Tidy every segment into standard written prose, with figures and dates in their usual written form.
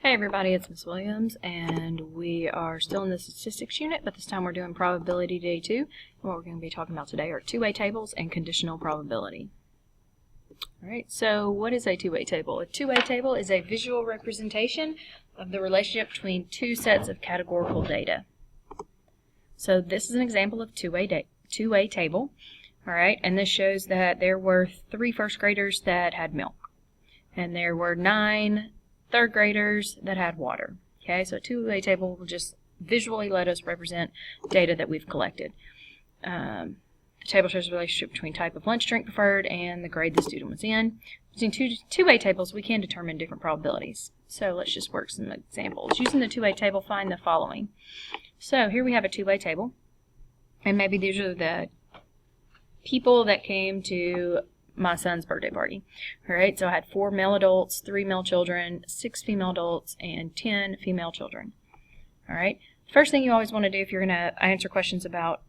Hey everybody, it's Miss Williams, and we are still in the statistics unit, but this time we're doing probability day 2. And what we're going to be talking about today are two-way tables and conditional probability. Alright, so what is a two-way table? A two-way table is a visual representation of the relationship between two sets of categorical data. So this is an example of two-way table. Alright, and this shows that there were 3 first graders that had milk, and there were 9 third graders that had water. Okay, so a two-way table will just visually let us represent data that we've collected. The table shows the relationship between type of lunch drink preferred and the grade the student was in. Using two-way tables, we can determine different probabilities. So let's just work some examples. Using the two-way table, find the following. So here we have a two-way table, and maybe these are the people that came to my son's birthday party. Alright, so I had 4 male adults, 3 male children, 6 female adults, and 10 female children. Alright, first thing you always want to do if you're going to answer questions about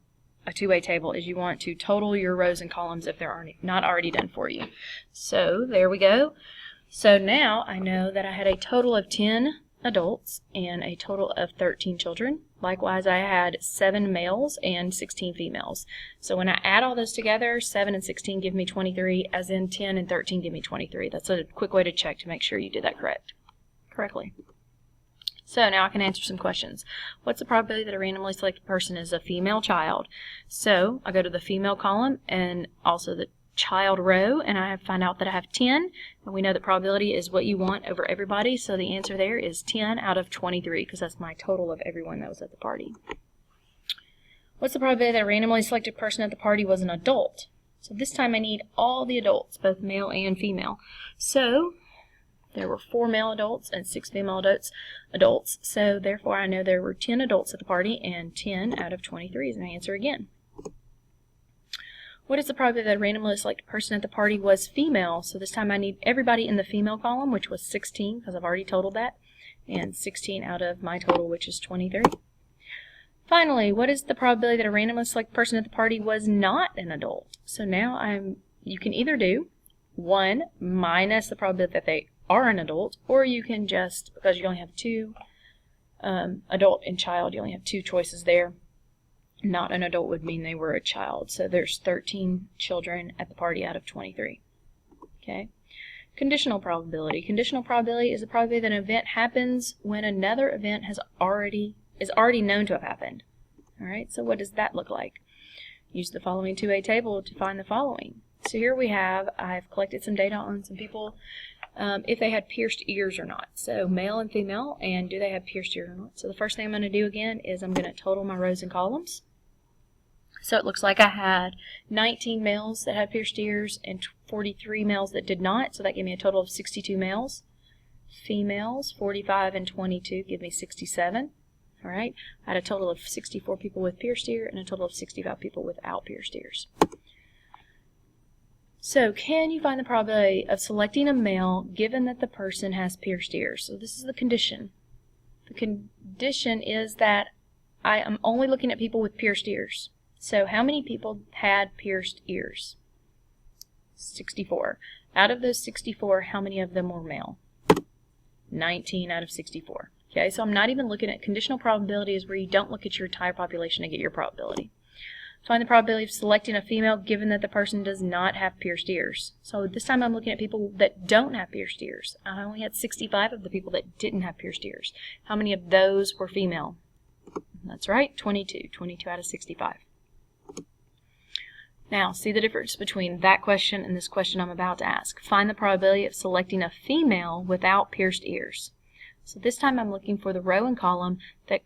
a two-way table is you want to total your rows and columns if they're not already done for you. So there we go. So now I know that I had a total of 10 adults and a total of 13 children. Likewise, I had 7 males and 16 females. So when I add all those together, 7 and 16 give me 23, as in 10 and 13 give me 23. That's a quick way to check to make sure you did that correctly. So now I can answer some questions. What's the probability that a randomly selected person is a female child? So I go to the female column and also the child row, and I find out that I have 10, and we know that probability is what you want over everybody, so the answer there is 10 out of 23, because that's my total of everyone that was at the party. What's the probability that a randomly selected person at the party was an adult? So this time I need all the adults, both male and female. So there were 4 male adults and 6 female adults, so therefore I know there were 10 adults at the party, and 10 out of 23 is my answer again. What is the probability that a randomly selected person at the party was female? So this time I need everybody in the female column, which was 16, because I've already totaled that, and 16 out of my total, which is 23. Finally, what is the probability that a randomly selected person at the party was not an adult? So now you can either do 1 minus the probability that they are an adult, or you can just, because you only have 2, adult and child, you only have 2 choices there. Not an adult would mean they were a child. So there's 13 children at the party out of 23. Okay. Conditional probability. Conditional probability is the probability that an event happens when another event is already known to have happened. Alright, so what does that look like? Use the following two-way table to find the following. So here I've collected some data on some people, if they had pierced ears or not. So male and female, and do they have pierced ears or not? So the first thing I'm going to do again is I'm going to total my rows and columns. So it looks like I had 19 males that had pierced ears and 43 males that did not, so that gave me a total of 62 males. Females, 45 and 22 give me 67. Alright, I had a total of 64 people with pierced ear and a total of 65 people without pierced ears. So can you find the probability of selecting a male given that the person has pierced ears? So this is the condition. The condition is that I am only looking at people with pierced ears. So how many people had pierced ears? 64. Out of those 64, how many of them were male? 19 out of 64. Okay, so I'm not even looking at conditional probability is where you don't look at your entire population to get your probability. Find the probability of selecting a female given that the person does not have pierced ears. So this time I'm looking at people that don't have pierced ears. I only had 65 of the people that didn't have pierced ears. How many of those were female? That's right, 22. 22 out of 65. Now, see the difference between that question and this question I'm about to ask. Find the probability of selecting a female without pierced ears. So this time I'm looking for the row and column that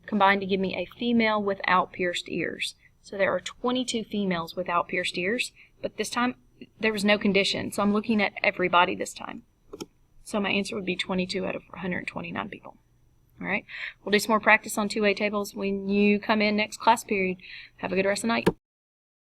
combine to give me a female without pierced ears. So there are 22 females without pierced ears, but this time there was no condition, so I'm looking at everybody this time. So my answer would be 22 out of 129 people. Alright, we'll do some more practice on two-way tables when you come in next class period. Have a good rest of the night.